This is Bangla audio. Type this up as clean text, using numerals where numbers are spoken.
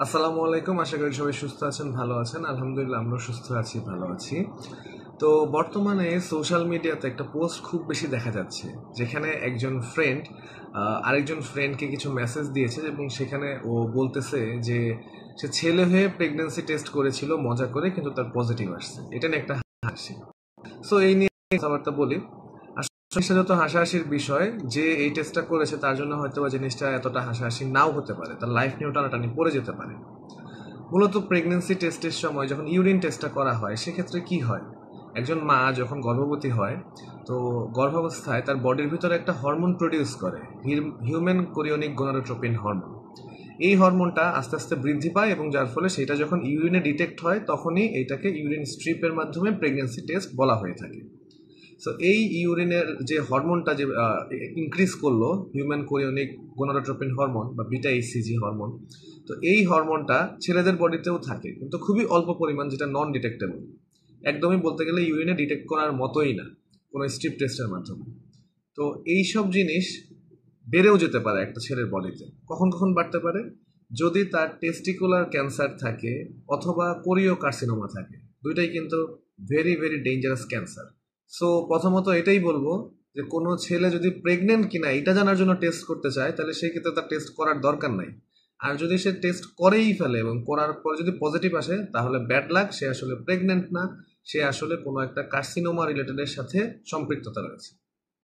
আসসালামু আলাইকুম। আশা করি সবাই সুস্থ আছেন, ভালো আছেন। আলহামদুলিল্লাহ আমরা সুস্থ আছি, ভালো আছি। তো বর্তমানে সোশ্যাল মিডিয়াতে একটা পোস্ট খুব বেশি দেখা যাচ্ছে, যেখানে একজন ফ্রেন্ড আরেকজন ফ্রেন্ডকে কিছু মেসেজ দিয়েছে এবং সেখানে ও বলতেছে যে সে ছেলে হয়ে প্রেগন্যান্সি টেস্ট করেছিল মজা করে, কিন্তু তার পজিটিভ আসছে। এটা নিয়ে একটা হাসি। সো এই নিয়ে কথাবার্তা বলি। আসলে যত হাসাহাসির বিষয়, যে এই টেস্টটা করেছে তার জন্য হয়তো বা জিনিসটা এতটা হাসাহাসি নাও হতে পারে, তার লাইফ নিয়েও টানাটানি পড়ে যেতে পারে। মূলত প্রেগন্যান্সি টেস্টের সময় যখন ইউরিন টেস্টটা করা হয়, সেক্ষেত্রে কি হয়, একজন মা যখন গর্ভবতী হয়, তো গর্ভাবস্থায় তার বডির ভিতরে একটা হরমোন প্রডিউস করে, হিউম্যান কোরিওনিক গোনাডোট্রপিন হরমোন। এই হরমোনটা আস্তে আস্তে বৃদ্ধি পায় এবং যার ফলে সেটা যখন ইউরিনে ডিটেক্ট হয়, তখনই এইটাকে ইউরিন স্ট্রিপের মাধ্যমে প্রেগন্যান্সি টেস্ট বলা হয়ে থাকে। সো এই ইউরিনের যে হরমোনটা যে ইনক্রিজ করলো, হিউম্যান কোরিওনিক গোনাডোট্রপিন হরমোন বা বিটা এইচসিজি হরমোন, তো এই হরমোনটা ছেলেদের বডিতেও থাকে, কিন্তু খুবই অল্প পরিমাণ, যেটা নন ডিটেক্টেবল। একদমই বলতে গেলে ইউরিনে ডিটেক্ট করার মতোই না কোনো স্ট্রিপ টেস্টের মাধ্যমে। তো এই সব জিনিস বেড়েও যেতে পারে একটা ছেলের বডিতে। কখন কখন বাড়তে পারে? যদি তার টেস্টিকুলার ক্যান্সার থাকে অথবা কোরিও কার্সিনোমা থাকে। দুইটাই কিন্তু very very dangerous cancer. So প্রথমত এটাই বলবো যে কোনো ছেলে যদি প্রেগনেন্ট কিনা এটা জানার জন্য টেস্ট করতে চায়, তাহলে সেই ক্ষেত্রে তার টেস্ট করার দরকার নাই। আর যদি সে টেস্ট করেই ফেলে এবং করার পর যদি পজিটিভ আসে, তাহলে ব্যাড লাক, সে আসলে প্রেগনেন্ট না, সে আসলে কোনো একটা কার্সিনোমা রিলেটেডের সাথে সম্পৃক্ততা রয়েছে।